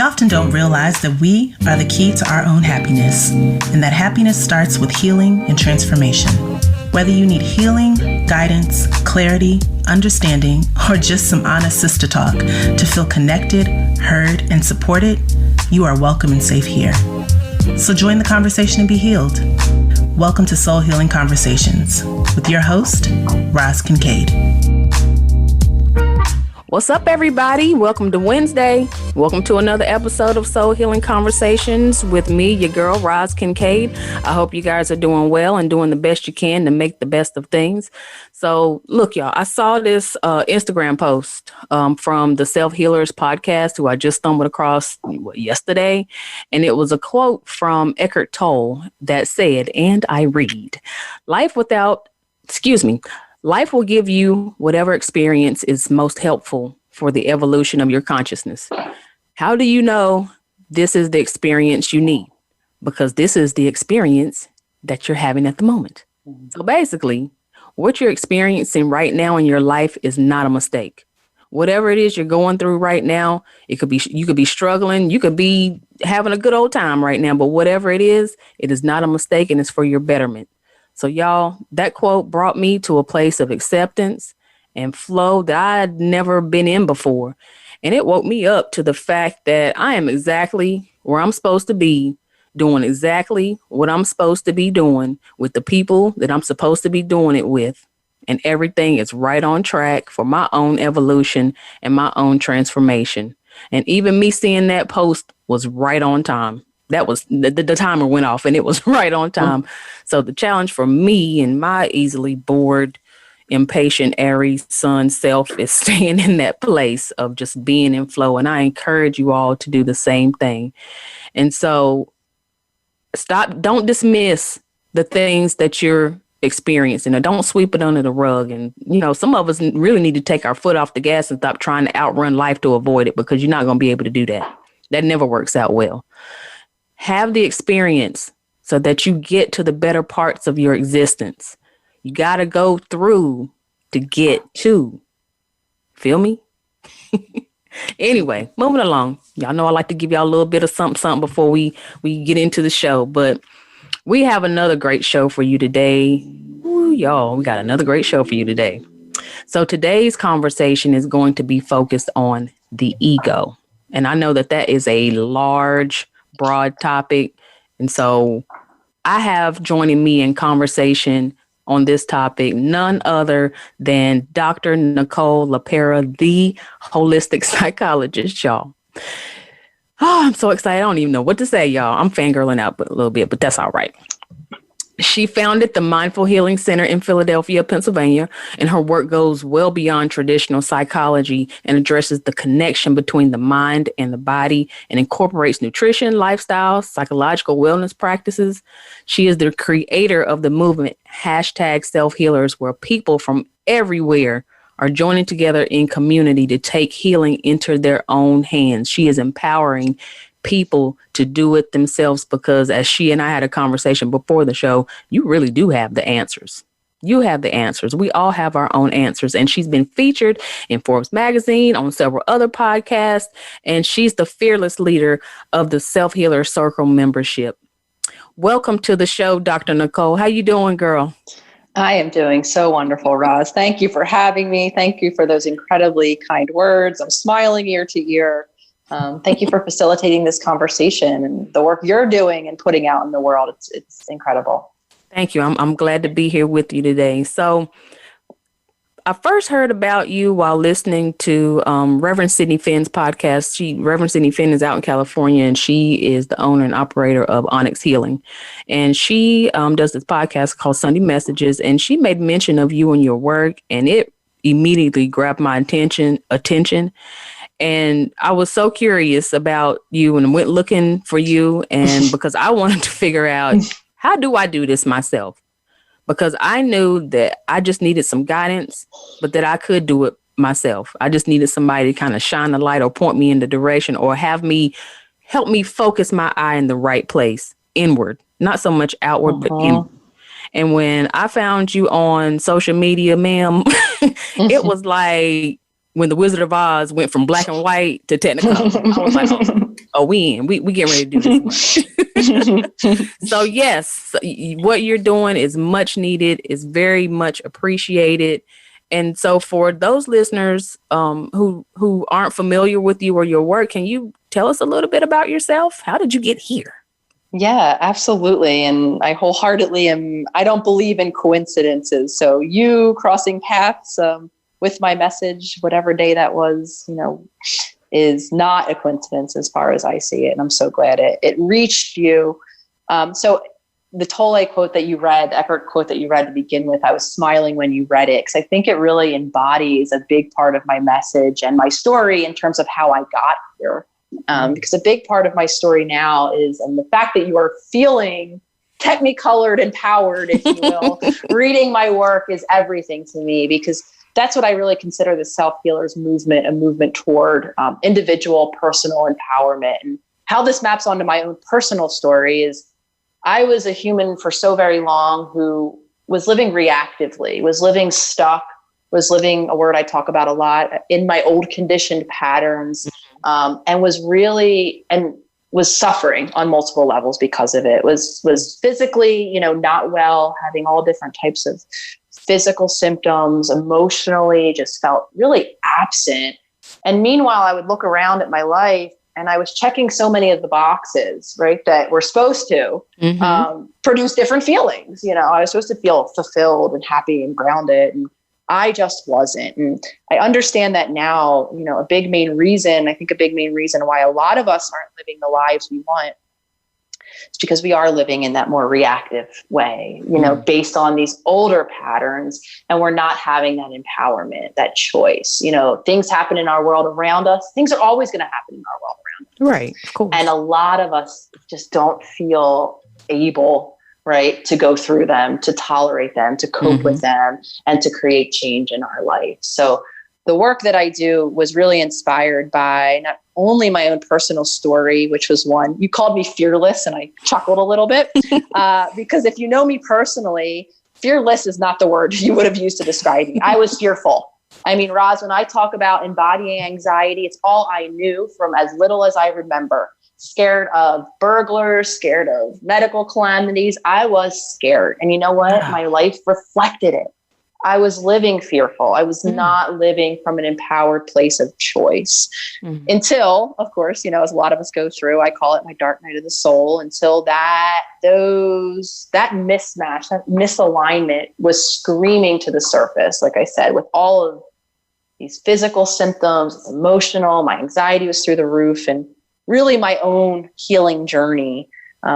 often don't realize that we are the key to our own happiness, and that happiness starts with healing and transformation. Whether you need healing, guidance, clarity, understanding, or just some honest sister talk to feel connected, heard, and supported, you are welcome and safe here. So join the conversation and be healed. Welcome to Soul Healing Conversations with your host, Roz Kincaid. What's up, everybody? Welcome to Wednesday. Welcome to another episode of Soul Healing Conversations with me, your girl, Roz Kincaid. I hope you guys are doing well and doing the best you can to make the best of things. So look, y'all, I saw this Instagram post from the Self Healers podcast, who I just stumbled across yesterday. And it was a quote from Eckhart Tolle that said, and I read, life will give you whatever experience is most helpful for the evolution of your consciousness. How do you know this is the experience you need? Because this is the experience that you're having at the moment. So basically, what you're experiencing right now in your life is not a mistake. Whatever it is you're going through right now, you could be struggling, you could be having a good old time right now, but whatever it is not a mistake, and it's for your betterment. So y'all, that quote brought me to a place of acceptance and flow that I had never been in before. And it woke me up to the fact that I am exactly where I'm supposed to be, doing exactly what I'm supposed to be doing with the people that I'm supposed to be doing it with. And everything is right on track for my own evolution and my own transformation. And even me seeing that post was right on time. That was the timer went off and it was right on time. So the challenge for me and my easily bored, impatient Aries sun self is staying in that place of just being in flow. And I encourage you all to do the same thing. And so don't dismiss the things that you're experiencing, or don't sweep it under the rug. And, some of us really need to take our foot off the gas and stop trying to outrun life to avoid it, because you're not going to be able to do that. That never works out well. Have the experience so that you get to the better parts of your existence. You got to go through to get to. Feel me? Anyway, moving along. Y'all know I like to give y'all a little bit of something before we get into the show. But we have another great show for you today. Ooh, y'all, we got another great show for you today. So today's conversation is going to be focused on the ego. And I know that is a large, broad topic. And so I have joining me in conversation on this topic none other than Dr. Nicole LePera, the Holistic Psychologist, y'all. Oh, I'm so excited. I don't even know what to say, y'all. I'm fangirling out a little bit, but that's all right. She founded the Mindful Healing Center in Philadelphia, Pennsylvania, and her work goes well beyond traditional psychology and addresses the connection between the mind and the body and incorporates nutrition, lifestyle, psychological wellness practices. She is the creator of the movement #selfhealers, where people from everywhere are joining together in community to take healing into their own hands. She is empowering people to do it themselves, because as she and I had a conversation before the show, you really do have the answers. You have the answers. We all have our own answers. And she's been featured in Forbes magazine, on several other podcasts, and she's the fearless leader of the Self Healer Circle membership. Welcome to the show, Dr. Nicole. How you doing, girl? I am doing so wonderful, Roz. Thank you for having me. Thank you for those incredibly kind words. I'm smiling ear to ear. Thank you for facilitating this conversation and the work you're doing and putting out in the world. It's incredible. Thank you. I'm glad to be here with you today. So I first heard about you while listening to Reverend Sydney Finn's podcast. Reverend Sydney Finn is out in California, and she is the owner and operator of Onyx Healing. And she does this podcast called Sunday Messages, and she made mention of you and your work, and it immediately grabbed my attention. And I was so curious about you and went looking for you, and because I wanted to figure out, how do I do this myself? Because I knew that I just needed some guidance, but that I could do it myself. I just needed somebody to kind of shine the light or point me in the direction, or help me focus my eye in the right place, inward, not so much outward, but inward. And when I found you on social media, ma'am, it was like when the Wizard of Oz went from black and white to Technicolor. I was like, we getting ready to do this. So yes, what you're doing is much needed, is very much appreciated. And so for those listeners who aren't familiar with you or your work, can you tell us a little bit about yourself? How did you get here? Yeah, absolutely. And I wholeheartedly I don't believe in coincidences. So you crossing paths with my message, whatever day that was, is not a coincidence as far as I see it. And I'm so glad it reached you. So the Tolle quote that you read, Eckhart quote that you read to begin with, I was smiling when you read it because I think it really embodies a big part of my message and my story in terms of how I got here. Because a big part of my story now is, and the fact that you are feeling technicolored, empowered, if you will, reading my work is everything to me, because that's what I really consider the self-healers movement, a movement toward individual personal empowerment. And how this maps onto my own personal story is I was a human for so very long who was living reactively, was living stuck, was living, a word I talk about a lot, in my old conditioned patterns, and was suffering on multiple levels because of it. Was physically, not well, having all different types of physical symptoms, emotionally just felt really absent. And meanwhile, I would look around at my life and I was checking so many of the boxes, right, that we're supposed to produce different feelings. I was supposed to feel fulfilled and happy and grounded, and I just wasn't. And I understand that now, a big main reason why a lot of us aren't living the lives we want is because we are living in that more reactive way, based on these older patterns, and we're not having that empowerment, that choice. Things happen in our world around us. Things are always going to happen in our world around us. Right. Of course. And a lot of us just don't feel able, right, to go through them, to tolerate them, to cope with them, and to create change in our life. So the work that I do was really inspired by not only my own personal story, which was one, you called me fearless, and I chuckled a little bit, because if you know me personally, fearless is not the word you would have used to describe me. I was fearful. I mean, Roz, when I talk about embodying anxiety, it's all I knew from as little as I remember. Scared of burglars, scared of medical calamities. I was scared. And you know what? My life reflected it. I was living fearful. I was not living from an empowered place of choice until, of course, as a lot of us go through, I call it my dark night of the soul, until that mismatch, that misalignment was screaming to the surface. Like I said, with all of these physical symptoms, it's emotional, my anxiety was through the roof, and really my own healing journey,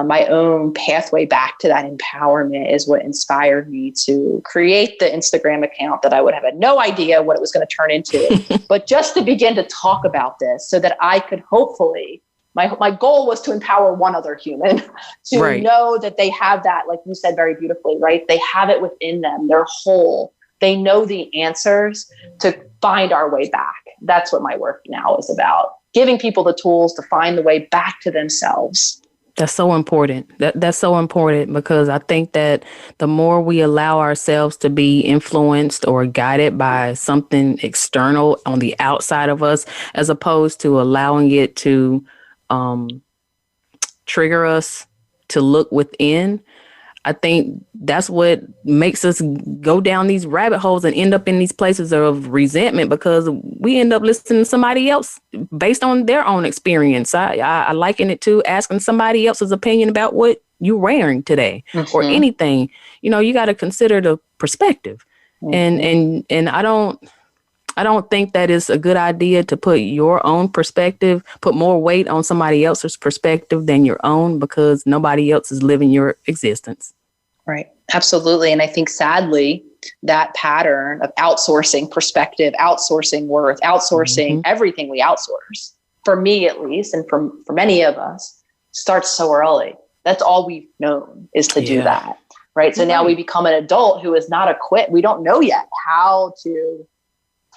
my own pathway back to that empowerment is what inspired me to create the Instagram account that I would have had no idea what it was going to turn into, but just to begin to talk about this so that I could hopefully, my goal was to empower one other human to know that they have that, like you said very beautifully, right? They have it within them. They're whole. They know the answers to find our way back. That's what my work now is about. Giving people the tools to find the way back to themselves. That's so important. That's so important, because I think that the more we allow ourselves to be influenced or guided by something external on the outside of us, as opposed to allowing it to trigger us to look within, I think that's what makes us go down these rabbit holes and end up in these places of resentment, because we end up listening to somebody else based on their own experience. I liken it to asking somebody else's opinion about what you're wearing today or anything. You got to consider the perspective. And I don't think that it's a good idea to put your own perspective, put more weight on somebody else's perspective than your own, because nobody else is living your existence. Right. Absolutely. And I think sadly, that pattern of outsourcing perspective, outsourcing worth, outsourcing everything we outsource, for me at least, and for many of us, starts so early. That's all we've known is to do that. Right. So now we become an adult who is not equipped. We don't know yet how to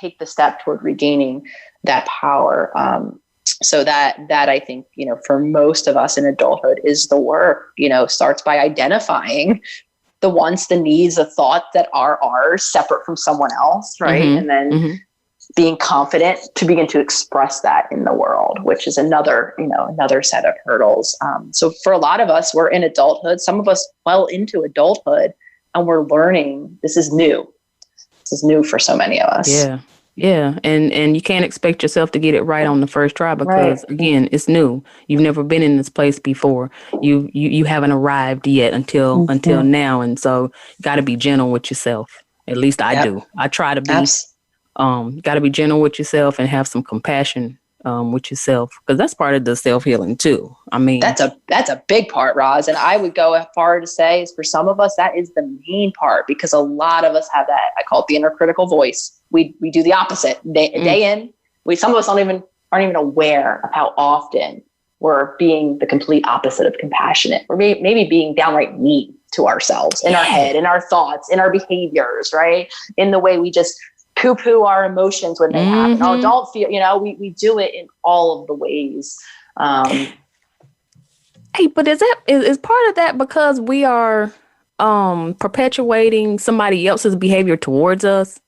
take the step toward regaining that power. So that I think, for most of us in adulthood is the work, starts by identifying the wants, the needs, the thoughts that are ours separate from someone else. Right. And then being confident to begin to express that in the world, which is another set of hurdles. So for a lot of us, we're in adulthood, some of us well into adulthood, and we're learning this is new. This is new for so many of us. Yeah. Yeah. And you can't expect yourself to get it right on the first try because again, it's new. You've never been in this place before. You haven't arrived yet until now. And so you got to be gentle with yourself. At least I do. I try to be, got to be gentle with yourself and have some compassion with yourself, because that's part of the self-healing too. I mean, that's a big part, Roz. And I would go as far to say is for some of us, that is the main part, because a lot of us have that, I call it the inner critical voice. We do the opposite day in. Some of us aren't even aware of how often we're being the complete opposite of compassionate. We're maybe being downright mean to ourselves in our head, in our thoughts, in our behaviors, right? In the way we just poo-poo our emotions when they happen. Oh, don't feel, we do it in all of the ways. Hey, but is part of that because we are perpetuating somebody else's behavior towards us?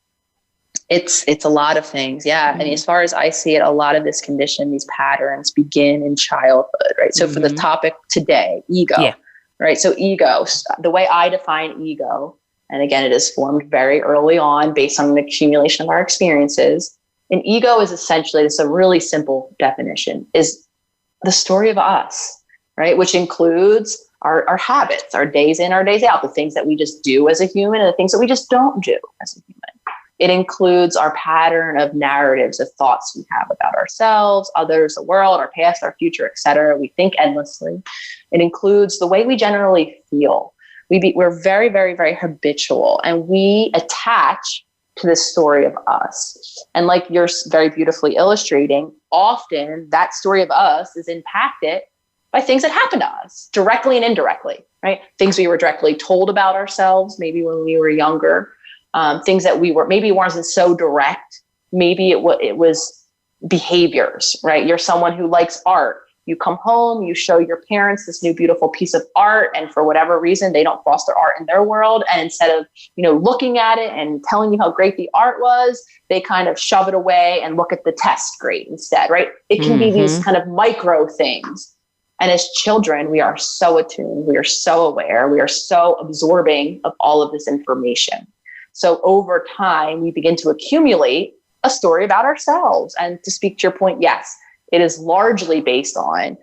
It's a lot of things. Yeah. And as far as I see it, a lot of this condition, these patterns begin in childhood, right? So for the topic today, ego, right? So ego, the way I define ego, and again, it is formed very early on based on an accumulation of our experiences. And ego is essentially, this is a really simple definition, is the story of us, right? Which includes our habits, our days in, our days out, the things that we just do as a human and the things that we just don't do as a human. It includes our pattern of narratives, of thoughts we have about ourselves, others, the world, our past, our future, etc. We think endlessly. It includes the way we generally feel. We're very, very, very habitual, and we attach to this story of us. And like you're very beautifully illustrating, often that story of us is impacted by things that happen to us directly and indirectly, right? Things we were directly told about ourselves, maybe when we were younger, things that maybe wasn't so direct. Maybe it was behaviors, right? You're someone who likes art. You come home, you show your parents this new beautiful piece of art, and for whatever reason, they don't foster art in their world. And instead of, looking at it and telling you how great the art was, they kind of shove it away and look at the test grade instead, right? It can be these kind of micro things. And as children, we are so attuned, we are so aware, we are so absorbing of all of this information. So over time, we begin to accumulate a story about ourselves. And to speak to your point, yes, it is largely based on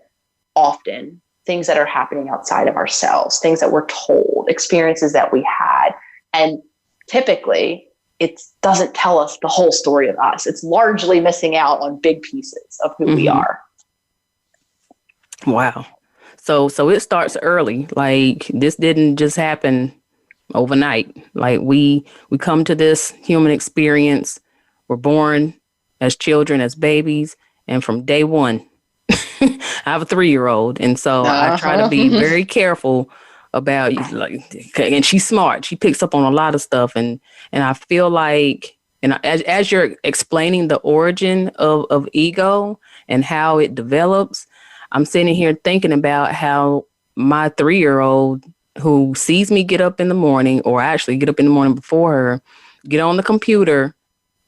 often things that are happening outside of ourselves, things that we're told, experiences that we had. And typically, it doesn't tell us the whole story of us. It's largely missing out on big pieces of who we are. Wow. So it starts early. Like, this didn't just happen overnight. Like, we come to this human experience. We're born as children, as babies. And from day one, I have a 3-year-old. And so I try to be very careful about, and she's smart. She picks up on a lot of stuff. And I feel like, and as you're explaining the origin of ego and how it develops, I'm sitting here thinking about how my 3-year-old, who sees me get up in the morning, or actually get up in the morning before her, get on the computer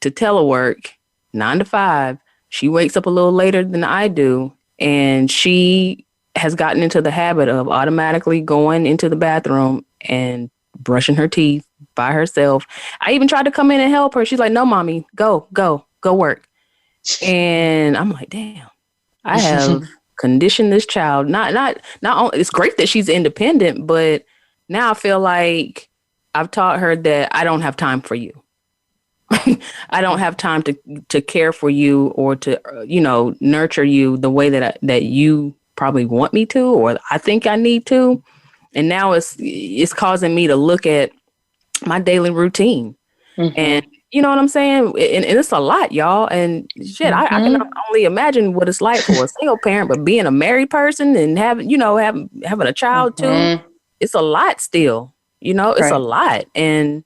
to telework 9 to 5. She wakes up a little later than I do, and she has gotten into the habit of automatically going into the bathroom and brushing her teeth by herself. I even tried to come in and help her. She's like, "No, mommy, go work." And I'm like, damn, I have conditioned this child. Not only, it's great that she's independent, but now I feel like I've taught her that I don't have time for you. I don't have time to care for you or to, nurture you the way that you probably want me to, or I think I need to. And now it's causing me to look at my daily routine. And you know what I'm saying? And it's a lot, y'all. And shit, I can only imagine what it's like for a single parent, but being a married person and having a child too, it's a lot still, it's a lot. And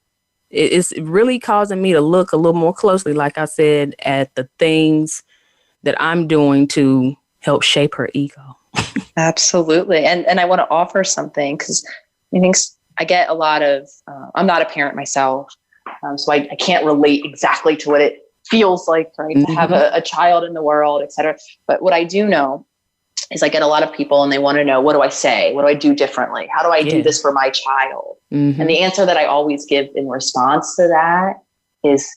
it's really causing me to look a little more closely, like I said, at the things that I'm doing to help shape her ego. Absolutely. And I want to offer something, because I think I get a lot of, I'm not a parent myself, so I can't relate exactly to what it feels like, right, to have a child in the world, et cetera. But what I do know is I get a lot of people and they want to know, what do I say? What do I do differently? How do I do this for my child? And the answer that I always give in response to that is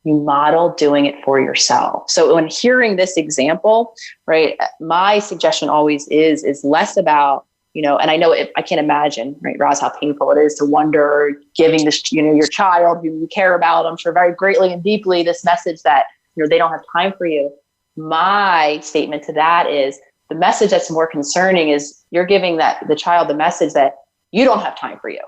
you model doing it for yourself. So when hearing this example, right, my suggestion always is less about, and I know I can't imagine, right, Roz, how painful it is to wonder giving this, your child who you care about, I'm sure very greatly and deeply, this message that, they don't have time for you. My statement to that is the message that's more concerning is you're giving the child the message that you don't have time for you,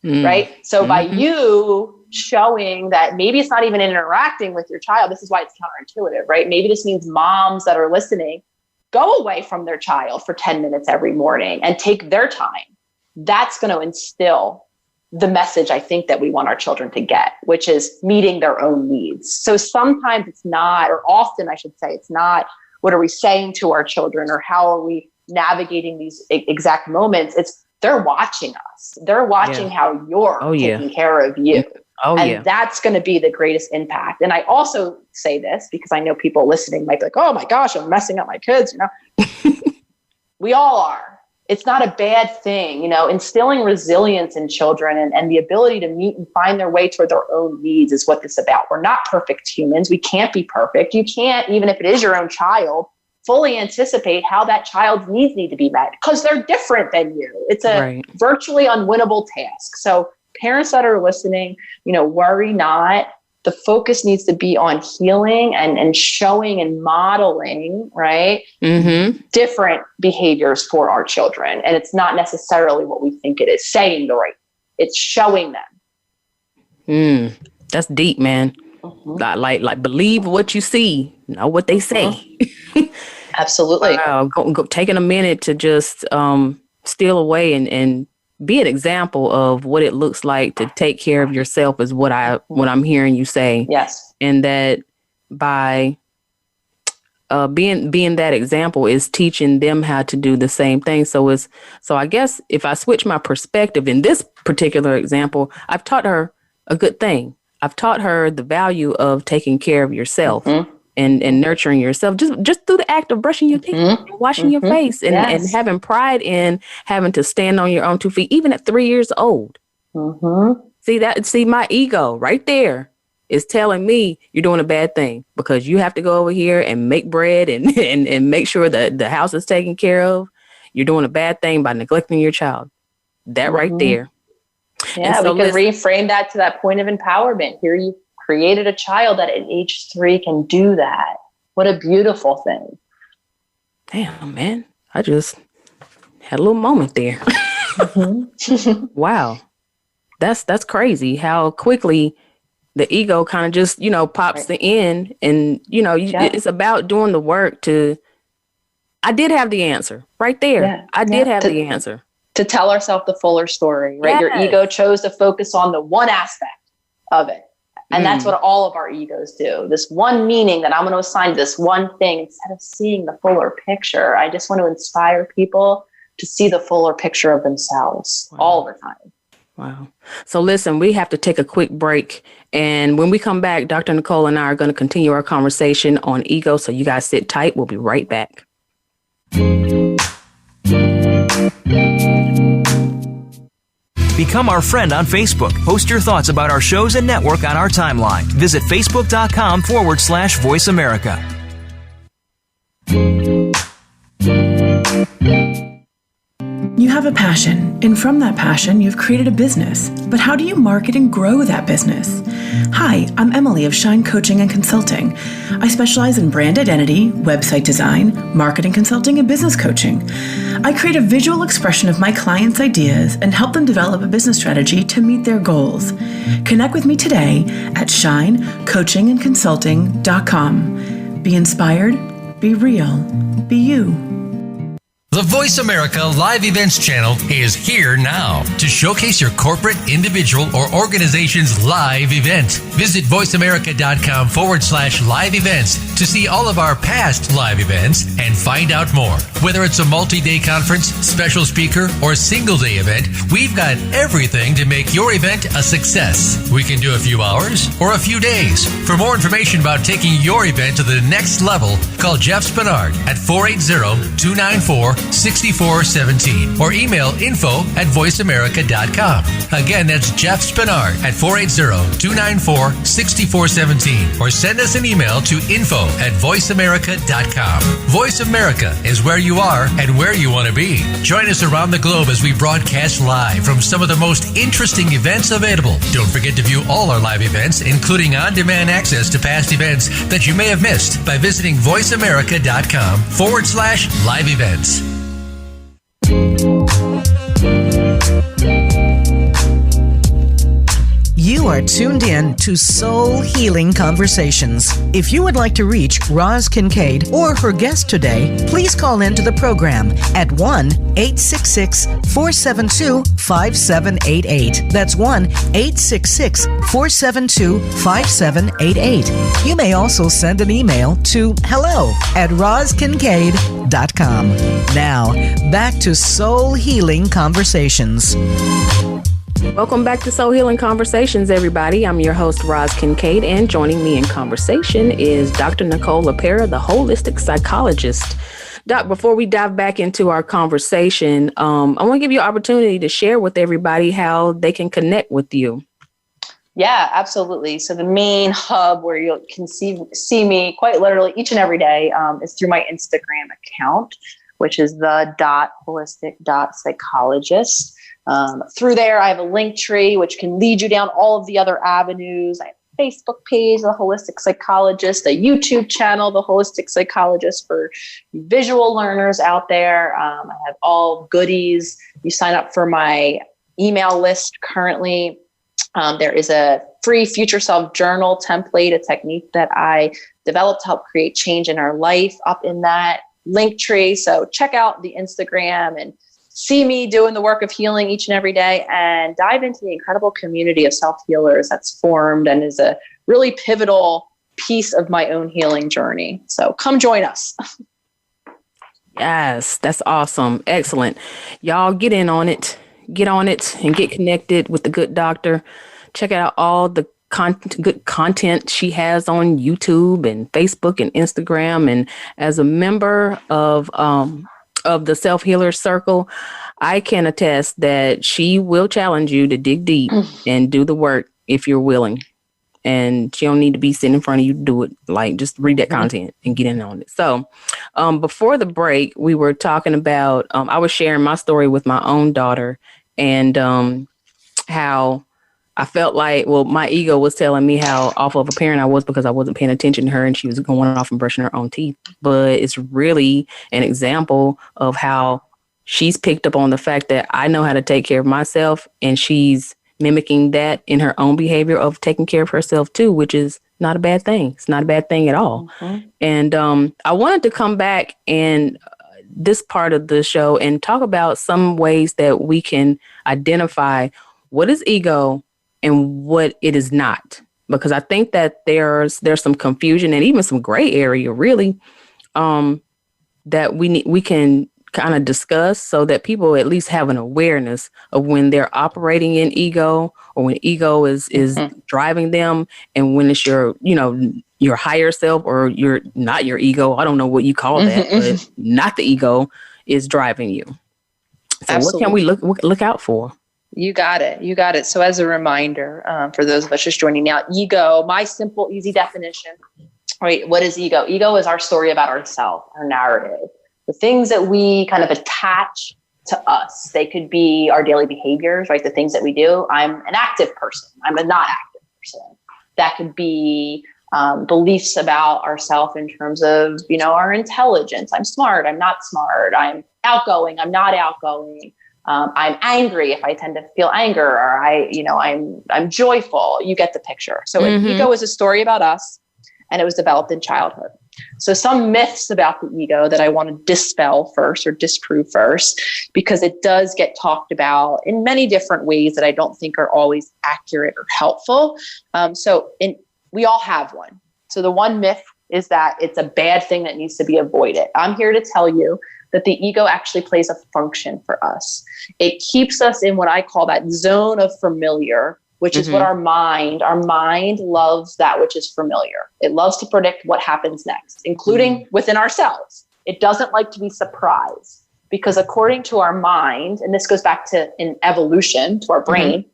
right? So by you showing that maybe it's not even interacting with your child, this is why it's counterintuitive, right? Maybe this means moms that are listening, go away from their child for 10 minutes every morning and take their time. That's going to instill the message I think that we want our children to get, which is meeting their own needs. So sometimes it's not, or often I should say, it's not, what are we saying to our children or how are we navigating these exact moments? It's they're watching us. They're watching how you're taking care of you. That's going to be the greatest impact. And I also say this because I know people listening might be like, oh my gosh, I'm messing up my kids. We all are. It's not a bad thing, instilling resilience in children and the ability to meet and find their way toward their own needs is what this is about. We're not perfect humans. We can't be perfect. You can't, even if it is your own child, fully anticipate how that child's needs need to be met because they're different than you. It's a virtually unwinnable task. So parents that are listening, worry not. The focus needs to be on healing and showing and modeling, right? Different behaviors for our children. And it's not necessarily what we think it is, saying the right. It's showing them. That's deep, man. Like believe what you see, know what they say. Absolutely. Go, taking a minute to just steal away and be an example of what it looks like to take care of yourself is what I'm hearing you say. Yes. And that by being that example is teaching them how to do the same thing. So I guess if I switch my perspective in this particular example, I've taught her a good thing. I've taught her the value of taking care of yourself and nurturing yourself just through the act of brushing your teeth, and washing your face, and having pride in having to stand on your own 2 feet, even at 3 years old. See my ego right there is telling me you're doing a bad thing because you have to go over here and make bread and make sure that the house is taken care of. You're doing a bad thing by neglecting your child. That right there. Yeah, so we can reframe that to that point of empowerment. Here you created a child that at age 3 can do that. What a beautiful thing. Damn, man. I just had a little moment there. Wow. That's crazy how quickly the ego kind of just, pops the end. And, it's about doing the work I did have the answer right there. Yeah. I did have the answer. To tell ourselves the fuller story, right? Yes. Your ego chose to focus on the one aspect of it. And that's what all of our egos do. This one meaning that I'm going to assign to this one thing instead of seeing the fuller picture. I just want to inspire people to see the fuller picture of themselves all the time. Wow. So listen, we have to take a quick break. And when we come back, Dr. Nicole and I are going to continue our conversation on ego. So you guys sit tight. We'll be right back. Become our friend on Facebook. Post your thoughts about our shows and network on our timeline. Visit facebook.com/Voice America. You have a passion, and from that passion, you've created a business. But how do you market and grow that business? Hi, I'm Emily of Shine Coaching and Consulting. I specialize in brand identity, website design, marketing consulting, and business coaching. I create a visual expression of my clients' ideas and help them develop a business strategy to meet their goals. Connect with me today at shinecoachingandconsulting.com. Be inspired, be real, be you. The Voice America Live Events channel is here now to showcase your corporate, individual, or organization's live event. Visit voiceamerica.com/live events to see all of our past live events and find out more. Whether it's a multi-day conference, special speaker, or single-day event, we've got everything to make your event a success. We can do a few hours or a few days. For more information about taking your event to the next level, call Jeff Spinard at 480-294-6417 or email info@voiceamerica.com. Again, that's Jeff Spinard at 480-294-6417 or send us an email to info@voiceamerica.com. Voice America is where you are and where you want to be. Join us around the globe as we broadcast live from some of the most interesting events available. Don't forget to view all our live events, including on-demand access to past events that you may have missed by visiting voiceamerica.com/live events. You are tuned in to Soul Healing Conversations. If you would like to reach Roz Kincaid or her guest today, please call into the program at 1-866-472-5788. That's 1-866-472-5788. You may also send an email to hello@rozkincaid.com. Now, back to Soul Healing Conversations. Welcome back to Soul Healing Conversations, everybody. I'm your host, Roz Kincaid, and joining me in conversation is Dr. Nicole LePera, the Holistic Psychologist. Doc, before we dive back into our conversation, I want to give you an opportunity to share with everybody how they can connect with you. Yeah, absolutely. So the main hub where you can see me quite literally each and every day is through my Instagram account, which is the .holistic.psychologist. Through there, I have a link tree, which can lead you down all of the other avenues. I have a Facebook page, The Holistic Psychologist, a YouTube channel, The Holistic Psychologist, for visual learners out there. I have all goodies. You sign up for my email list currently. There is a free future self journal template, a technique that I developed to help create change in our life up in that link tree. So check out the Instagram and see me doing the work of healing each and every day, and dive into the incredible community of self-healers that's formed and is a really pivotal piece of my own healing journey. So come join us. Yes, that's awesome. Excellent. Y'all get in on it. Get on it and get connected with the good doctor. Check out all the good content she has on YouTube and Facebook and Instagram. And as a member of the Self-Healer Circle, I can attest that she will challenge you to dig deep and do the work if you're willing. And she don't need to be sitting in front of you to do it. Like, just read that content and get in on it. So before the break, we were talking about, I was sharing my story with my own daughter, and how I felt like, well, my ego was telling me how awful of a parent I was because I wasn't paying attention to her and she was going off and brushing her own teeth. But it's really an example of how she's picked up on the fact that I know how to take care of myself, and she's mimicking that in her own behavior of taking care of herself too, which is not a bad thing. It's not a bad thing at all. Mm-hmm. And I wanted to come back in this part of the show and talk about some ways that we can identify what is ego and what it is not, because I think that there's some confusion and even some gray area, really, that we can kind of discuss, so that people at least have an awareness of when they're operating in ego, or when ego is driving them, and when it's your higher self, or you're not your ego. I don't know what you call that, but not the ego is driving you. So Absolutely. What can we look out for? You got it. So as a reminder, for those of us just joining now, ego, my simple, easy definition, right? What is ego? Ego is our story about ourselves, our narrative, the things that we kind of attach to us. They could be our daily behaviors, right? The things that we do. I'm an active person. I'm a not active person. That could be beliefs about ourselves in terms of, our intelligence. I'm smart. I'm not smart. I'm outgoing. I'm not outgoing. I'm angry if I tend to feel anger, or I'm joyful. You get the picture. So ego is a story about us, and it was developed in childhood. So some myths about the ego that I want to dispel first or disprove first, because it does get talked about in many different ways that I don't think are always accurate or helpful. We all have one. So the one myth is that it's a bad thing that needs to be avoided. I'm here to tell you that the ego actually plays a function for us. It keeps us in what I call that zone of familiar, which is what our mind loves, that which is familiar. It loves to predict what happens next, including within ourselves. It doesn't like to be surprised, because according to our mind, and this goes back to in evolution, to our brain,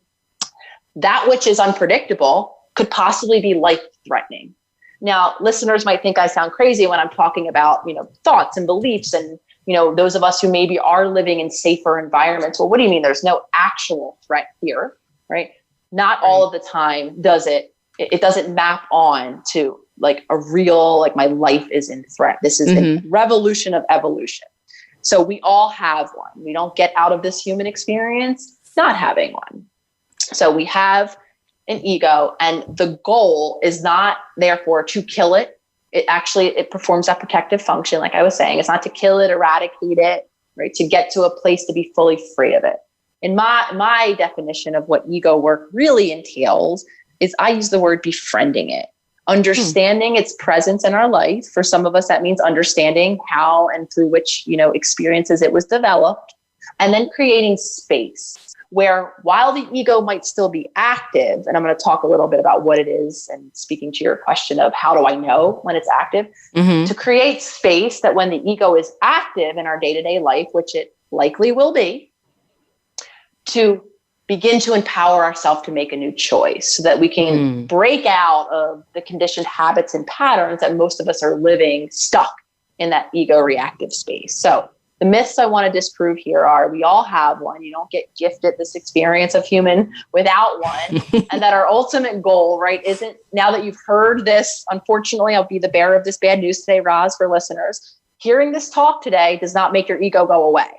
that which is unpredictable could possibly be life-threatening. Now, listeners might think I sound crazy when I'm talking about, thoughts and beliefs and, those of us who maybe are living in safer environments. Well, what do you mean there's no actual threat here, right? Not all of the time does it doesn't map on to like a real, like my life is in threat. This is a revolution of evolution. So we all have one. We don't get out of this human experience not having one. So we have an ego, and the goal is not therefore to kill it. It performs that protective function. Like I was saying, it's not to kill it, eradicate it, right? To get to a place to be fully free of it. In my definition of what ego work really entails is I use the word befriending it, understanding its presence in our life. For some of us, that means understanding how and through which, experiences it was developed, and then creating space where while the ego might still be active, and I'm going to talk a little bit about what it is and speaking to your question of how do I know when it's active, to create space that when the ego is active in our day-to-day life, which it likely will be, to begin to empower ourselves to make a new choice so that we can break out of the conditioned habits and patterns that most of us are living stuck in that ego reactive space. So the myths I want to disprove here are we all have one. You don't get gifted this experience of human without one. And that our ultimate goal, right, isn't, now that you've heard this, unfortunately, I'll be the bearer of this bad news today, Roz, for listeners. Hearing this talk today does not make your ego go away.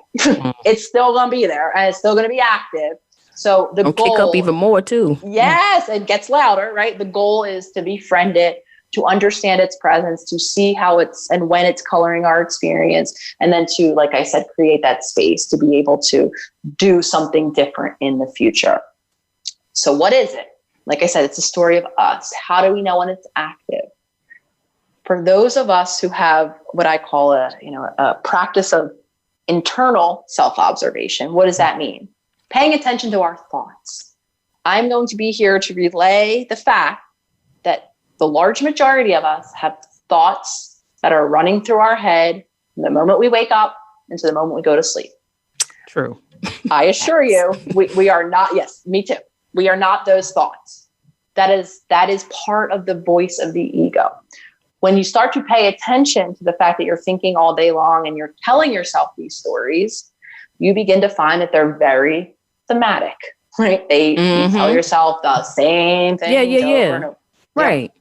It's still going to be there and it's still going to be active. So the goal, kick up even more too. Yes, it gets louder, right? The goal is to befriend it, to understand its presence, to see how it's and when it's coloring our experience, and then to, like I said, create that space to be able to do something different in the future. So what is it? Like I said, it's a story of us. How do we know when it's active? For those of us who have what I call a practice of internal self-observation, what does that mean? Paying attention to our thoughts. I'm going to be here to relay the fact that the large majority of us have thoughts that are running through our head from the moment we wake up into the moment we go to sleep. True. I assure you, we are not. Yes, me too. We are not those thoughts. That is part of the voice of the ego. When you start to pay attention to the fact that you're thinking all day long and you're telling yourself these stories, you begin to find that they're very thematic, right? You tell yourself the same thing over and over. Right.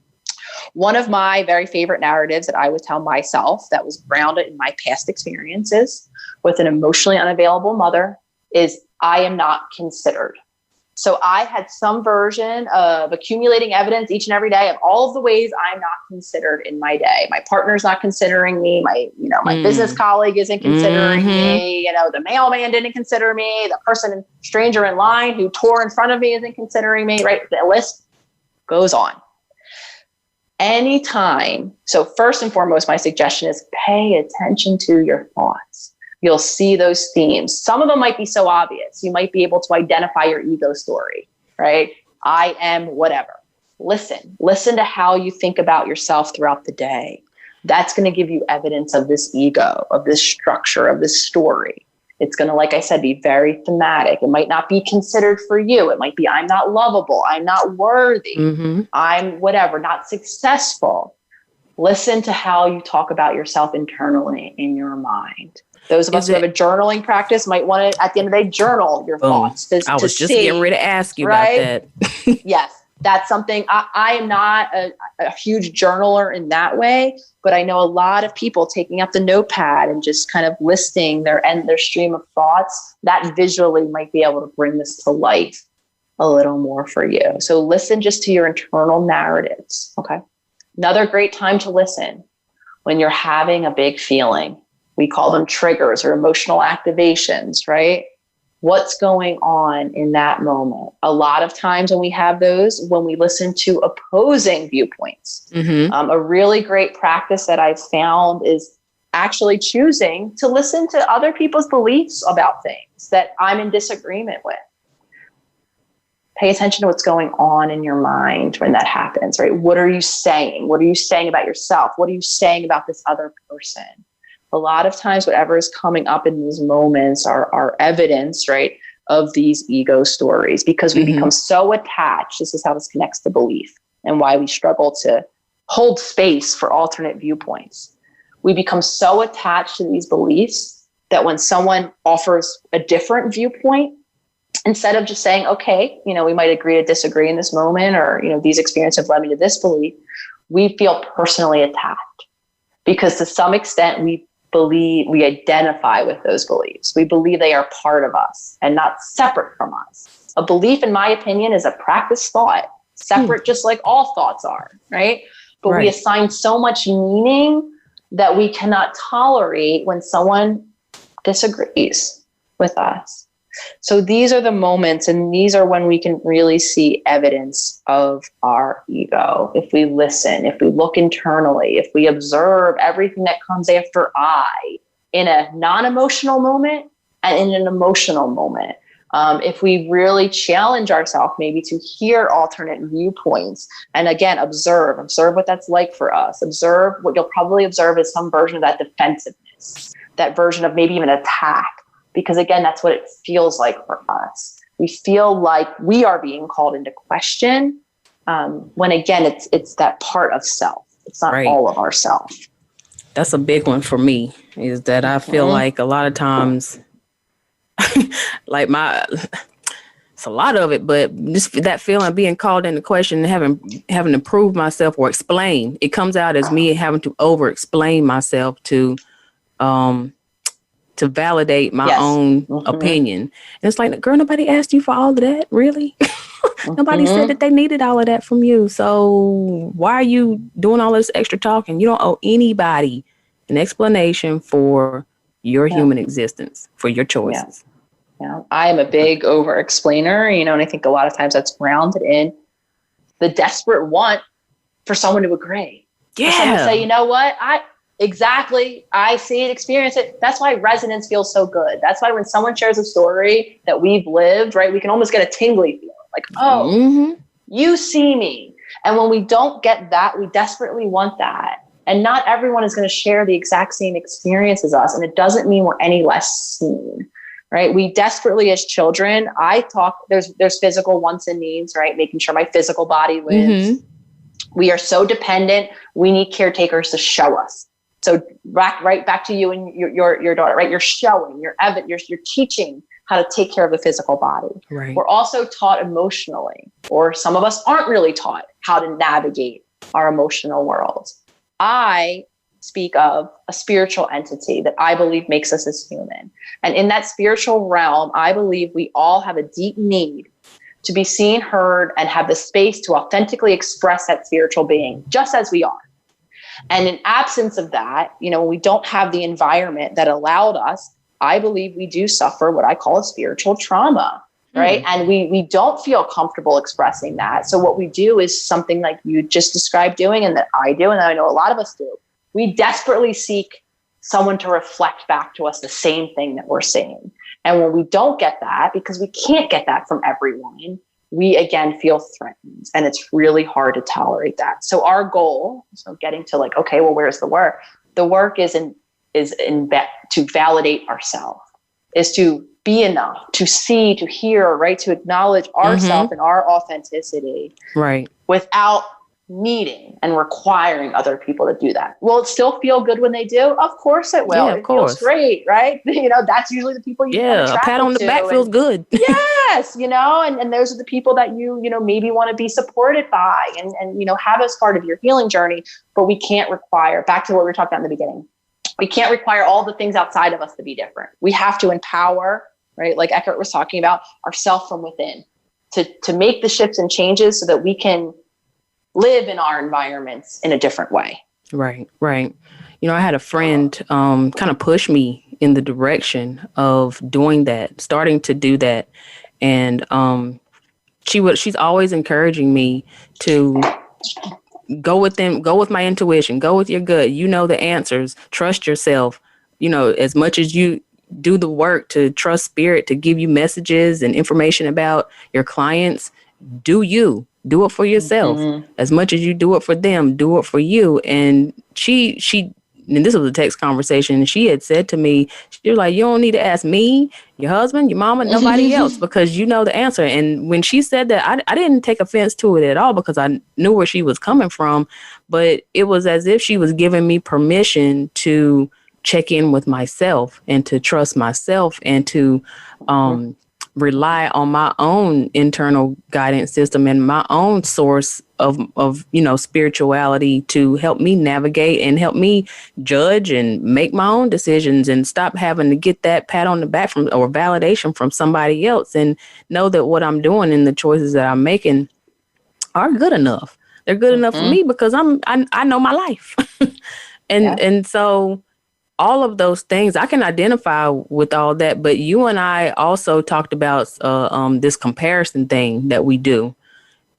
One of my very favorite narratives that I would tell myself that was grounded in my past experiences with an emotionally unavailable mother is I am not considered. So I had some version of accumulating evidence each and every day of all of the ways I'm not considered in my day. My partner's not considering me. My business colleague isn't considering me. The mailman didn't consider me. The stranger in line who tore in front of me isn't considering me, right? The list goes on. Anytime. So first and foremost, my suggestion is pay attention to your thoughts. You'll see those themes. Some of them might be so obvious. You might be able to identify your ego story, right? I am whatever. Listen to how you think about yourself throughout the day. That's going to give you evidence of this ego, of this structure, of this story. It's going to, like I said, be very thematic. It might not be considered for you. It might be, I'm not lovable. I'm not worthy. I'm whatever, not successful. Listen to how you talk about yourself internally in your mind. Those of us who have a journaling practice might want to, at the end of the day, journal your thoughts. I was just getting ready to ask you about that. Yes, that's something. I am not a huge journaler in that way, but I know a lot of people taking up the notepad and just kind of listing their stream of thoughts. That visually might be able to bring this to life a little more for you. So listen just to your internal narratives. Okay. Another great time to listen. when you're having a big feeling. We call them triggers or emotional activations, right? What's going on in that moment? A lot of times when we have those, when we listen to opposing viewpoints, a really great practice that I've found is actually choosing to listen to other people's beliefs about things that I'm in disagreement with. Pay attention to what's going on in your mind when that happens, right? What are you saying? What are you saying about yourself? What are you saying about this other person? A lot of times, whatever is coming up in these moments are evidence, right, of these ego stories, because we become so attached. This is how this connects to belief and why we struggle to hold space for alternate viewpoints. We become so attached to these beliefs that when someone offers a different viewpoint, instead of just saying, okay, we might agree to disagree in this moment, or, these experiences have led me to this belief, we feel personally attacked because to some extent we identify with those beliefs. We believe they are part of us and not separate from us. A belief, in my opinion, is a practiced thought, separate just like all thoughts are, right? But we assign so much meaning that we cannot tolerate when someone disagrees with us. So these are the moments, and these are when we can really see evidence of our ego. If we listen, if we look internally, if we observe everything that comes after I in a non-emotional moment and in an emotional moment. If we really challenge ourselves maybe to hear alternate viewpoints and again, observe what that's like for us. Observe what you'll probably observe is some version of that defensiveness, that version of maybe even attack. Because again, that's what it feels like for us. We feel like we are being called into question when again, it's that part of self. It's not all of ourself. That's a big one for me, is that I feel like a lot of times, like it's a lot of it, but just that feeling of being called into question and having to prove myself or explain, it comes out as me having to over explain myself to validate my own opinion. And it's like, girl, nobody asked you for all of that, really? Nobody said that they needed all of that from you. So why are you doing all this extra talking? You don't owe anybody an explanation for your human existence, for your choices. Yeah. I am a big over explainer, and I think a lot of times that's grounded in the desperate want for someone to agree. Yeah. For someone to say, you know what? Exactly. I see it, experience it. That's why resonance feels so good. That's why when someone shares a story that we've lived, right, we can almost get a tingly feeling like, oh, you see me. And when we don't get that, we desperately want that. And not everyone is going to share the exact same experience as us. And it doesn't mean we're any less seen, right? We desperately, as children, there's physical wants and needs, right? Making sure my physical body lives. We are so dependent. We need caretakers to show us. So right back to you and your daughter, right? You're showing, you're teaching how to take care of the physical body. Right. We're also taught emotionally, or some of us aren't really taught how to navigate our emotional world. I speak of a spiritual entity that I believe makes us as human. And in that spiritual realm, I believe we all have a deep need to be seen, heard, and have the space to authentically express that spiritual being just as we are. And in absence of that, when we don't have the environment that allowed us, I believe we do suffer what I call a spiritual trauma, right? And we don't feel comfortable expressing that. So what we do is something like you just described doing, and that I do, and that I know a lot of us do. We desperately seek someone to reflect back to us the same thing that we're saying. And when we don't get that, because we can't get that from everyone, we again feel threatened, and it's really hard to tolerate that. So our goal, getting to like, okay, well, where's the work? The work is to validate ourselves, is to be enough, to see, to hear, right? To acknowledge ourselves and our authenticity, right? Without needing and requiring other people to do that. Will it still feel good when they do? Of course it will. It feels great, right? That's usually the people you a pat on the back feels good. Yes, and those are the people that you maybe want to be supported by and have as part of your healing journey. But we can't require, back to what we were talking about in the beginning, we can't require all the things outside of us to be different. We have to empower, right? Like Eckhart was talking about, ourself from within to make the shifts and changes so that we can live in our environments in a different way. Right. You know, I had a friend kind of push me in the direction of doing that, starting to do that. And she's always encouraging me to go with them, go with my intuition, go with your gut. You know the answers, trust yourself. You know, as much as you do the work to trust spirit to give you messages and information about your clients, do it for yourself. As much as you do it for them, do it for you. And she and this was a text conversation, and she had said to me, she was like, you don't need to ask me, your husband, your mama, nobody else, because you know the answer. And when she said that, I didn't take offense to it at all, because I knew where she was coming from. But it was as if she was giving me permission to check in with myself and to trust myself and to rely on my own internal guidance system and my own source of you know, spirituality to help me navigate and help me judge and make my own decisions and stop having to get that pat on the back from or validation from somebody else, and know that what I'm doing and the choices that I'm making are good enough. They're good enough for me because I know my life. And so all of those things, I can identify with all that. But you and I also talked about this comparison thing that we do,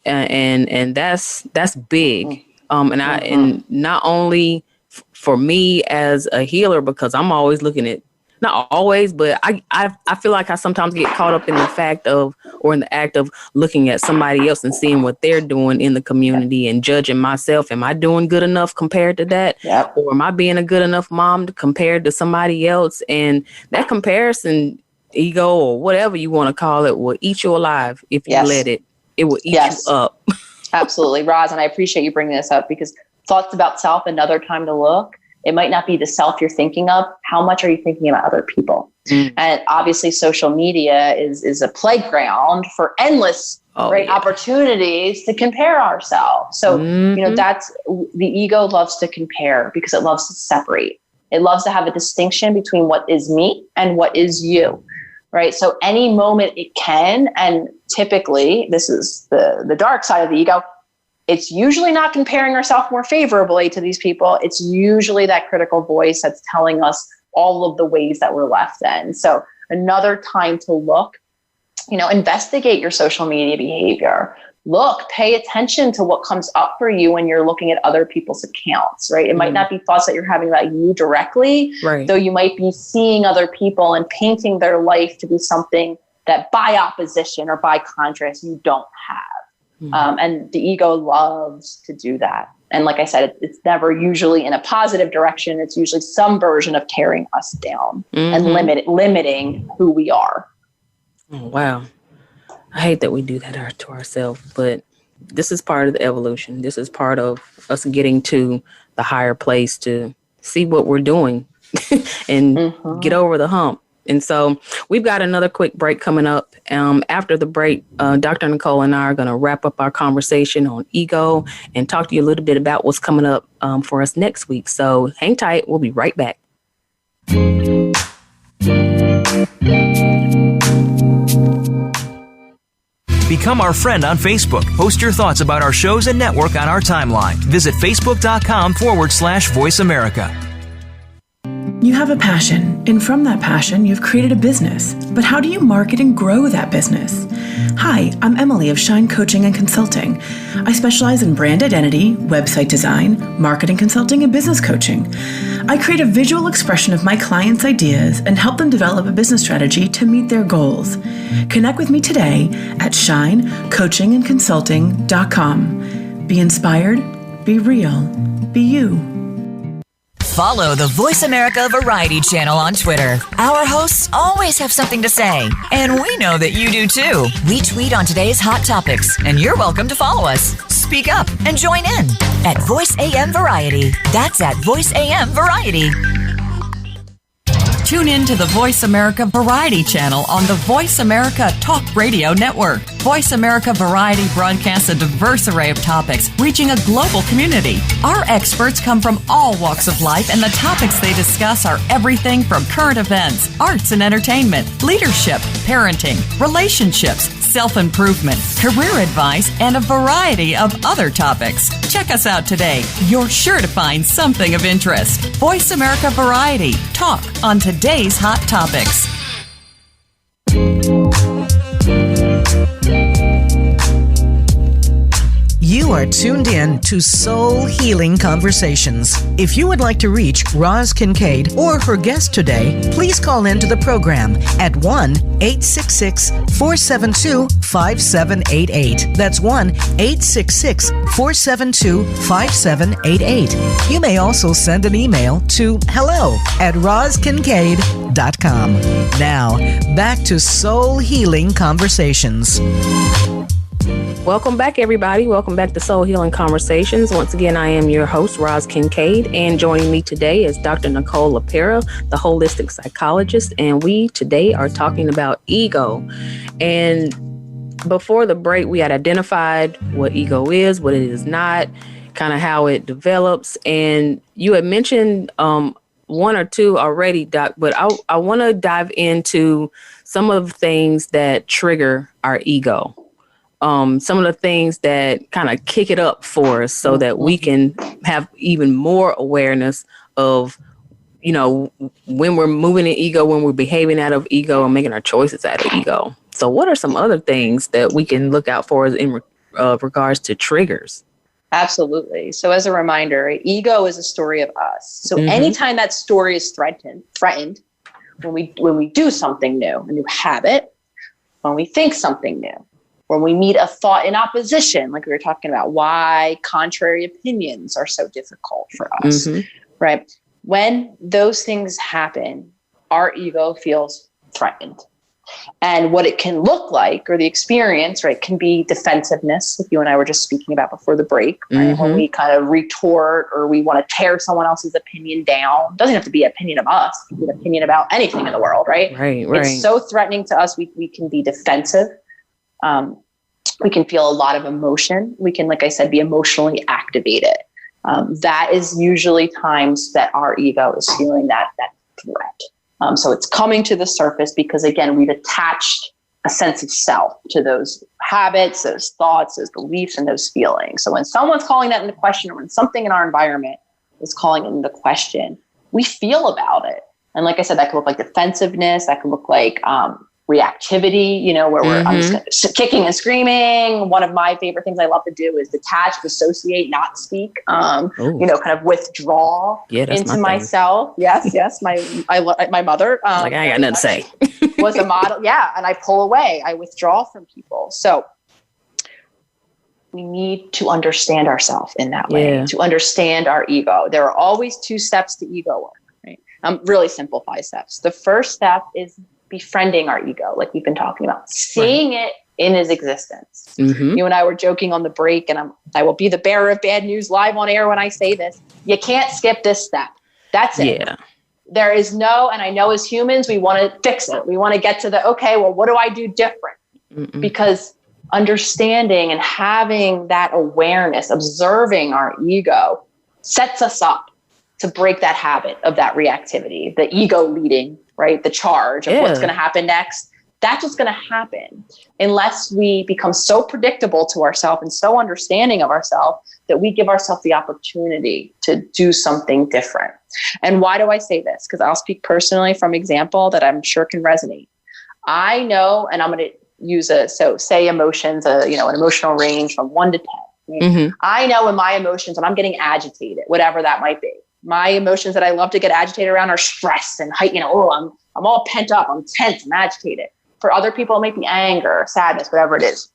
and that's big. And not only for me as a healer, because I'm always looking at, not always, but I feel like I sometimes get caught up in the fact of, or in the act of looking at somebody else and seeing what they're doing in the community and judging myself. Am I doing good enough compared to that? Yep. Or am I being a good enough mom compared to somebody else? And that comparison, ego or whatever you want to call it, will eat you alive if you let it. It will eat you up. Absolutely, Roz. And I appreciate you bringing this up, because thoughts about self, another time to look. It might not be the self you're thinking of. How much are you thinking about other people? And obviously social media is a playground for endless opportunities to compare ourselves. So, you know, that's the ego loves to compare because it loves to separate. It loves to have a distinction between what is me and what is you. Right. So any moment it can, and typically this is the dark side of the ego, it's usually not comparing ourselves more favorably to these people. It's usually that critical voice that's telling us all of the ways that we're left in. So another time to look, you know, investigate your social media behavior. Look, pay attention to what comes up for you when you're looking at other people's accounts, right? It might not be thoughts that you're having about you directly, though you might be seeing other people and painting their life to be something that by opposition or by contrast, you don't have. And the ego loves to do that. And like I said, it's never usually in a positive direction. It's usually some version of tearing us down and limiting who we are. Oh, wow. I hate that we do that to ourselves, but this is part of the evolution. This is part of us getting to the higher place to see what we're doing and get over the hump. And so we've got another quick break coming up. After the break, Dr. Nicole and I are going to wrap up our conversation on ego and talk to you a little bit about what's coming up for us next week. So hang tight. We'll be right back. Become our friend on Facebook. Post your thoughts about our shows and network on our timeline. Visit facebook.com/Voice America. You have a passion, and from that passion, you've created a business. But how do you market and grow that business? Hi, I'm Emily of Shine Coaching and Consulting. I specialize in brand identity, website design, marketing consulting, and business coaching. I create a visual expression of my clients' ideas and help them develop a business strategy to meet their goals. Connect with me today at shinecoachingandconsulting.com. Be inspired, be real, be you. Follow the Voice America Variety channel on Twitter. Our hosts always have something to say, and we know that you do too. We tweet on today's hot topics, and you're welcome to follow us. Speak up and join in at Voice AM Variety. That's at Voice AM Variety. Tune in to the Voice America Variety channel on the Voice America Talk Radio Network. Voice America Variety broadcasts a diverse array of topics, reaching a global community. Our experts come from all walks of life, and the topics they discuss are everything from current events, arts and entertainment, leadership, parenting, relationships, self-improvement, career advice, and a variety of other topics. Check us out today. You're sure to find something of interest. Voice America Variety. Talk on today's hot topics. You are tuned in to Soul Healing Conversations. If you would like to reach Roz Kincaid or her guest today, please call into the program at 1-866-472-5788. That's 1-866-472-5788. You may also send an email to hello@rozkincaid.com. Now, back to Soul Healing Conversations. Welcome back, everybody. Welcome back to Soul Healing Conversations. Once again, I am your host, Roz Kincaid, and joining me today is Dr. Nicole LePera, the Holistic Psychologist, and we today are talking about ego. And before the break, we had identified what ego is, what it is not, kind of how it develops, and you had mentioned one or two already, Doc, but I want to dive into some of the things that trigger our ego. Some of the things that kind of kick it up for us so that we can have even more awareness of, you know, when we're moving in ego, when we're behaving out of ego and making our choices out of ego. So what are some other things that we can look out for in regards to triggers? Absolutely. So as a reminder, ego is a story of us. So anytime that story is threatened, when we do something new, a new habit, when we think something new, when we meet a thought in opposition, like we were talking about, why contrary opinions are so difficult for us, right? When those things happen, our ego feels threatened. And what it can look like, or the experience, right, can be defensiveness, like you and I were just speaking about before the break, right? When we kind of retort or we want to tear someone else's opinion down. It doesn't have to be an opinion of us, it can be an opinion about anything in the world, right? Right. It's so threatening to us, we can be defensive. We can feel a lot of emotion. We can, like I said, be emotionally activated. That is usually times that our ego is feeling that threat. So it's coming to the surface because, again, we've attached a sense of self to those habits, those thoughts, those beliefs, and those feelings. So when someone's calling that into question, or when something in our environment is calling it into question, we feel about it. And like I said, that could look like defensiveness. That could look like reactivity, you know, where I'm just kicking and screaming. One of my favorite things I love to do is detach, dissociate, not speak, you know, kind of withdraw into myself. Yes. My mother, like I ain't got nothing to say, was a model. Yeah. And I pull away, I withdraw from people. So we need to understand ourselves in that way, to understand our ego. There are always 2 steps to ego work, right? Really simple 5 steps. The first step is befriending our ego, like we've been talking about, seeing it in its existence. You and I were joking on the break, and I will be the bearer of bad news live on air when I say this. You can't skip this step. That's it. Yeah. There is no, and I know as humans, we want to fix it. We want to get to the, okay, well, what do I do different? Because understanding and having that awareness, observing our ego, sets us up to break that habit of that reactivity, the ego leading, right? The charge of what's going to happen next. That's what's going to happen unless we become so predictable to ourselves and so understanding of ourselves that we give ourselves the opportunity to do something different. And why do I say this? Because I'll speak personally from example that I'm sure can resonate. I know, and I'm going to use say emotions, an emotional range from 1 to 10. Right? I know when my emotions, when I'm getting agitated, whatever that might be. My emotions that I love to get agitated around are stress and height. I'm all pent up. I'm tense. I'm agitated. For other people, it might be anger, sadness, whatever it is.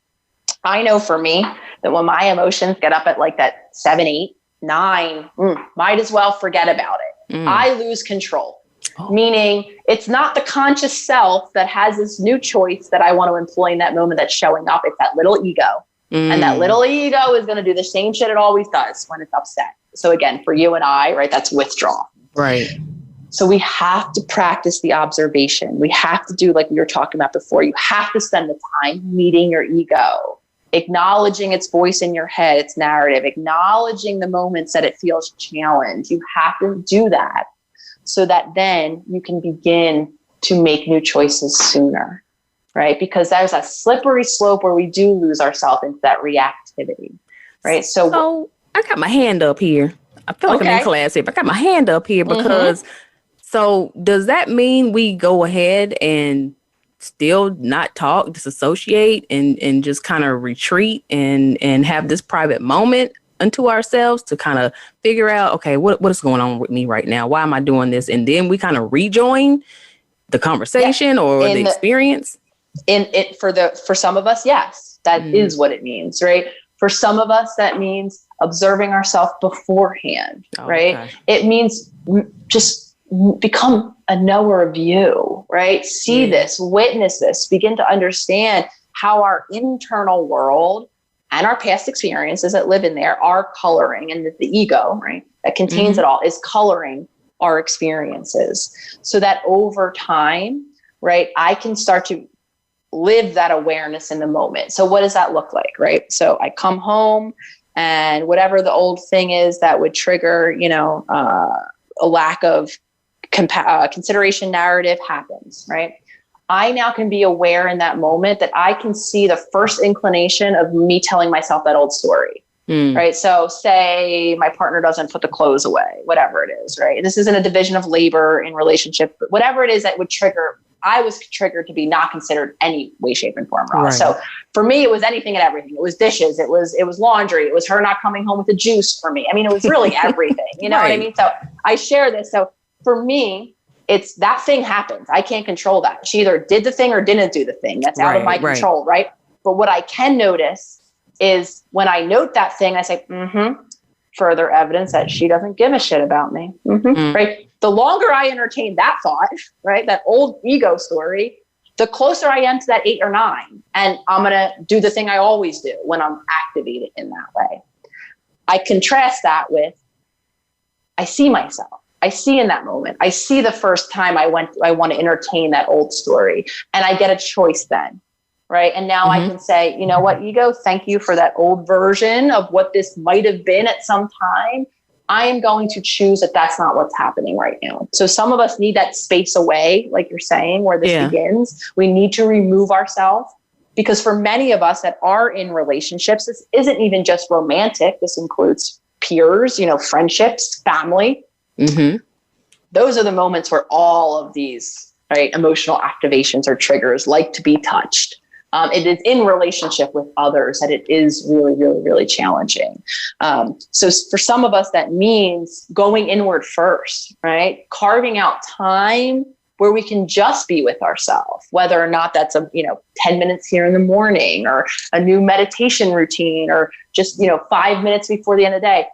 I know for me that when my emotions get up at like that 7, 8, 9, might as well forget about it. I lose control. Meaning it's not the conscious self that has this new choice that I want to employ in that moment that's showing up. It's that little ego. And that little ego is going to do the same shit it always does when it's upset. So again, for you and I, right, that's withdrawal. Right. So we have to practice the observation. We have to do, like we were talking about before, you have to spend the time meeting your ego, acknowledging its voice in your head, its narrative, acknowledging the moments that it feels challenged. You have to do that so that then you can begin to make new choices sooner. right? Because there's that slippery slope where we do lose ourselves into that reactivity, right? So I got my hand up here. I feel like I'm in class here, but I got my hand up here because, so does that mean we go ahead and still not talk, disassociate, and just kind of retreat and have this private moment unto ourselves to kind of figure out, okay, what is going on with me right now? Why am I doing this? And then we kind of rejoin the conversation or the experience? For some of us, yes, that is what it means, right? For some of us, that means observing ourselves beforehand, right? Okay. It means just become a knower of you, right? See this, witness this, begin to understand how our internal world and our past experiences that live in there are coloring, and that the ego, right, that contains it all, is coloring our experiences. So that over time, right, I can start to live that awareness in the moment. So what does that look like, right? So I come home and whatever the old thing is that would trigger, a lack of consideration narrative happens, right? I now can be aware in that moment that I can see the first inclination of me telling myself that old story, right? So say my partner doesn't put the clothes away, whatever it is, right? This isn't a division of labor in relationship, but whatever it is that would trigger, I was triggered to be not considered any way, shape, and form, Roz. Right. So for me, it was anything and everything. It was dishes. It was laundry. It was her not coming home with the juice for me. I mean, it was really everything. You know what I mean? So I share this. So for me, it's that thing happens. I can't control that. She either did the thing or didn't do the thing. That's out of my control, right? But what I can notice is when I note that thing, I say, further evidence that she doesn't give a shit about me, right? The longer I entertain that thought, right, that old ego story, the closer I am to that 8 or 9. And I'm going to do the thing I always do when I'm activated in that way. I contrast that with, I see myself. I see in that moment. I see the first time I want to entertain that old story, and I get a choice then, right? And now I can say, you know what, ego, thank you for that old version of what this might have been at some time. I am going to choose that that's not what's happening right now. So some of us need that space away, like you're saying, where this begins. We need to remove ourselves, because for many of us that are in relationships, this isn't even just romantic. This includes peers, friendships, family. Those are the moments where all of these emotional activations or triggers like to be touched. It is in relationship with others that it is really, really, really challenging. So for some of us, that means going inward first, right? Carving out time where we can just be with ourselves, whether or not that's 10 minutes here in the morning, or a new meditation routine, or just, 5 minutes before the end of the day.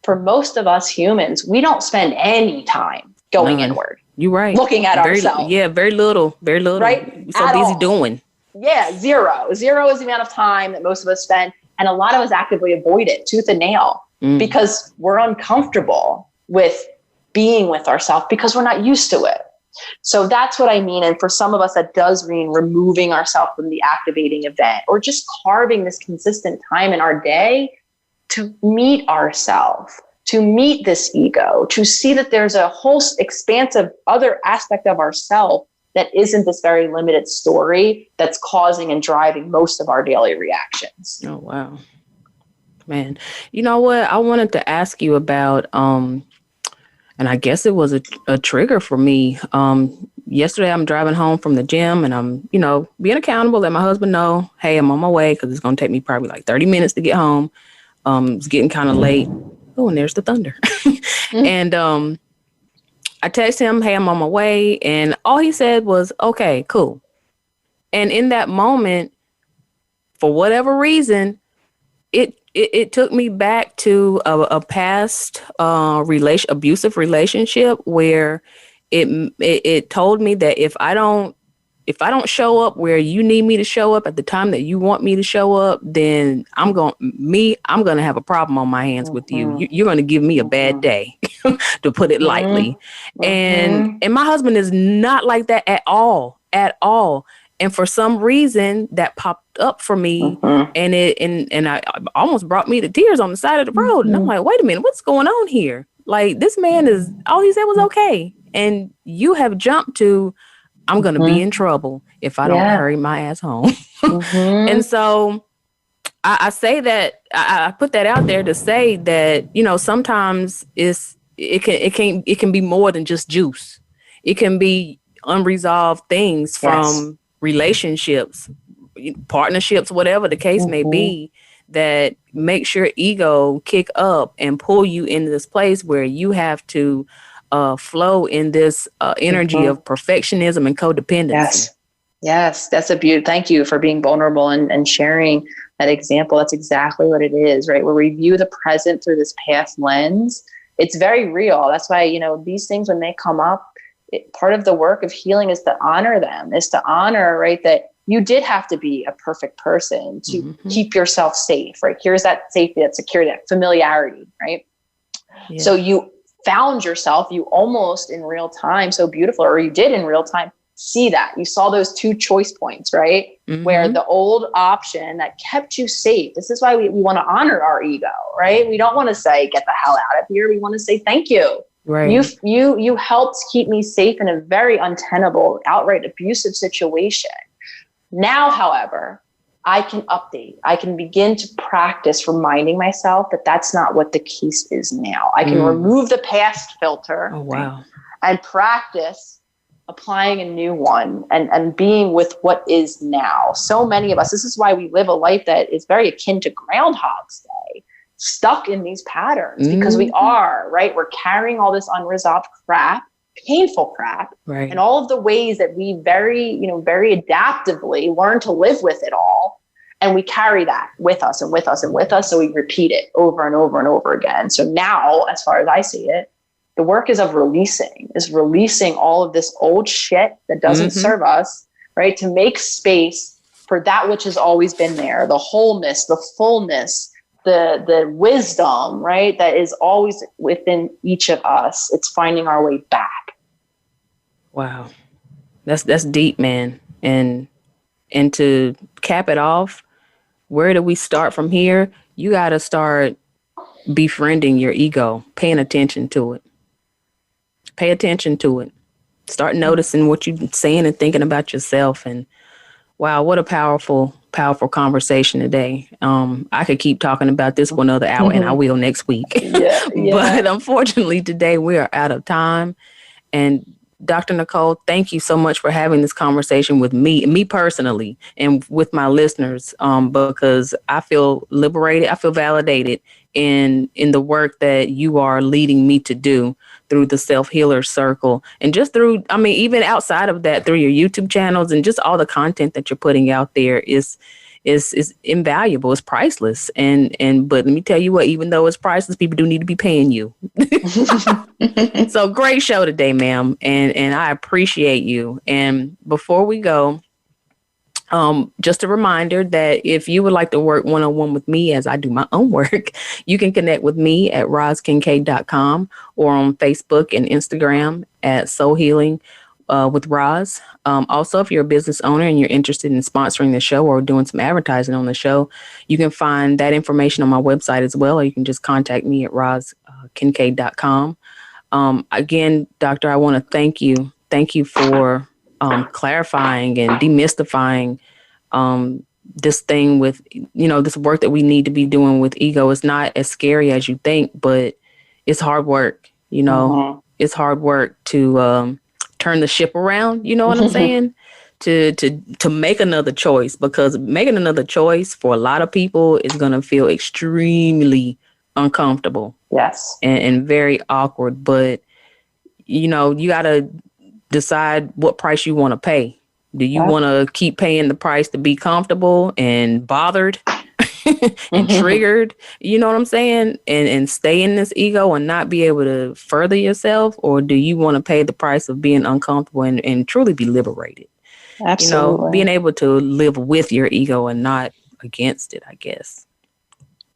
For most of us humans, we don't spend any time going inward. You're right. Looking at ourselves. Yeah, very little. Right? So busy doing. Yeah, zero. Zero is the amount of time that most of us spend. And a lot of us actively avoid it tooth and nail because we're uncomfortable with being with ourselves because we're not used to it. So that's what I mean. And for some of us, that does mean removing ourselves from the activating event, or just carving this consistent time in our day to meet ourselves, to meet this ego, to see that there's a whole expansive other aspect of ourself that isn't this very limited story that's causing and driving most of our daily reactions. Oh, wow. Man, you know what? I wanted to ask you about, and I guess it was a trigger for me. Yesterday, I'm driving home from the gym, and I'm, being accountable, let my husband know, hey, I'm on my way, because it's going to take me probably like 30 minutes to get home. It's getting kind of late. Oh, and there's the thunder. And I text him, hey, I'm on my way. And all he said was, okay, cool. And in that moment, for whatever reason, it took me back to a past abusive relationship where it told me that if I don't show up where you need me to show up at the time that you want me to show up, then I'm going to have a problem on my hands with you. You're going to give me a bad day, to put it lightly. And my husband is not like that at all. And for some reason that popped up for me, and I almost brought me to tears on the side of the road. And I'm like, wait a minute, what's going on here? Like, this man all he said was okay. And you have jumped to I'm going to be in trouble if I don't hurry my ass home. And so I say that, I put that out there to say that, sometimes it can be more than just juice. It can be unresolved things from relationships, partnerships, whatever the case may be, that makes your ego kick up and pull you into this place where you have to flow in this energy of perfectionism and codependency. Yes, that's a beauty. Thank you for being vulnerable and sharing that example. That's exactly what it is, right? Where we view the present through this past lens. It's very real. That's why, these things, when they come up, part of the work of healing is to honor them, is to honor, right, that you did have to be a perfect person to keep yourself safe, right? Here's that safety, that security, that familiarity, right? Yeah. So you found yourself, you almost in real time, so beautiful, or you did in real time, see that. You saw those two choice points, right? Where the old option that kept you safe. This is why we want to honor our ego, right? We don't want to say, get the hell out of here. We want to say, thank you. Right. You helped keep me safe in a very untenable, outright abusive situation. Now, however, I can update. I can begin to practice reminding myself that that's not what the case is now. I can remove the past filter and practice applying a new one and being with what is now. So many of us, this is why we live a life that is very akin to Groundhog's Day, stuck in these patterns because we are, right? We're carrying all this unresolved crap, painful crap, and all of the ways that we very adaptively learn to live with it all. And we carry that with us and with us and with us. So we repeat it over and over and over again. So now, as far as I see it, the work is releasing all of this old shit that doesn't serve us, right? To make space for that which has always been there, the wholeness, the fullness, the wisdom, right? That is always within each of us. It's finding our way back. Wow. That's deep, man. And to cap it off, where do we start from here? You got to start befriending your ego, paying attention to it. Pay attention to it. Start noticing what you're saying and thinking about yourself. And wow, what a powerful, powerful conversation today. I could keep talking about this for another hour, and I will next week. But unfortunately, today we are out of time. And Dr. Nicole, thank you so much for having this conversation with me personally, and with my listeners, because I feel liberated. I feel validated in the work that you are leading me to do through the Self-Healer Circle, and just through, even outside of that, through your YouTube channels and just all the content that you're putting out there is invaluable. It's priceless. But let me tell you what, even though it's priceless, people do need to be paying you. So great show today, ma'am. And I appreciate you. And before we go, just a reminder that if you would like to work one-on-one with me as I do my own work, you can connect with me at rozkincaid.com or on Facebook and Instagram at Soul Healing with Roz. Also, if you're a business owner and you're interested in sponsoring the show or doing some advertising on the show, you can find that information on my website as well, or you can just contact me at rozkincaid.com. Again, Doctor, I want to thank you. Thank you for clarifying and demystifying this thing with, this work that we need to be doing with ego. Is not as scary as you think, but it's hard work. It's hard work to turn the ship around. You know what I'm saying? To make another choice, because making another choice for a lot of people is going to feel extremely uncomfortable. Yes. And very awkward. But, you got to decide what price you want to pay. Do you want to keep paying the price to be comfortable and bothered and triggered? You know what I'm saying? And stay in this ego and not be able to further yourself? Or do you want to pay the price of being uncomfortable and truly be liberated? Absolutely. Being able to live with your ego and not against it, I guess.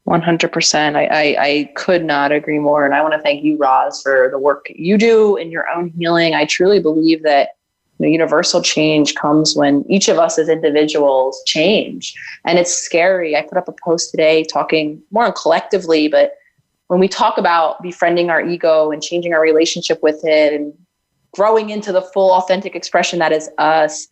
100%. I could not agree more. And I want to thank you, Roz, for the work you do in your own healing. I truly believe that universal change comes when each of us as individuals change. And it's scary. I put up a post today talking more on collectively, but when we talk about befriending our ego and changing our relationship with it and growing into the full authentic expression that is us,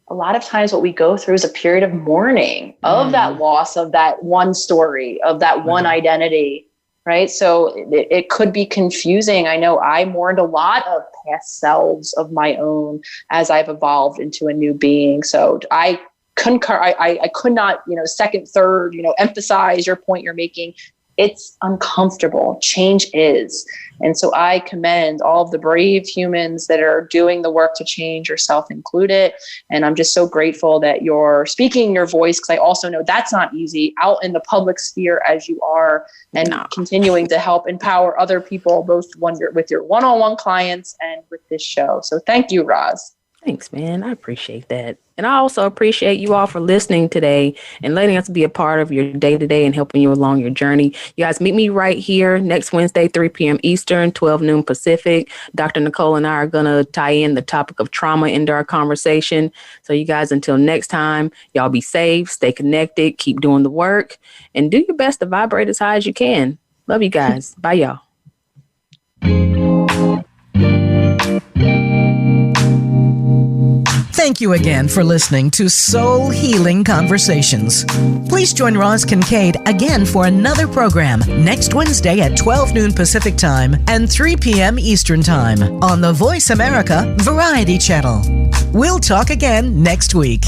a lot of times what we go through is a period of mourning of that loss, of that one story, of that one identity, right? So it could be confusing. I know I mourned a lot of past selves of my own as I've evolved into a new being. So I concur. I could not, second, third, emphasize your point you're making. It's uncomfortable. Change is. And so I commend all of the brave humans that are doing the work to change, yourself included. And I'm just so grateful that you're speaking your voice, because I also know that's not easy out in the public sphere as you are, and continuing to help empower other people, both with your one-on-one clients and with this show. So thank you, Roz. Thanks, man. I appreciate that. And I also appreciate you all for listening today and letting us be a part of your day-to-day and helping you along your journey. You guys meet me right here next Wednesday, 3 p.m. Eastern, 12 noon Pacific. Dr. Nicole and I are going to tie in the topic of trauma into our conversation. So you guys, until next time, y'all be safe, stay connected, keep doing the work, and do your best to vibrate as high as you can. Love you guys. Bye, y'all. Thank you again for listening to Soul Healing Conversations. Please join Roz Kincaid again for another program next Wednesday at 12 noon Pacific Time and 3 p.m. Eastern Time on the Voice America Variety Channel. We'll talk again next week.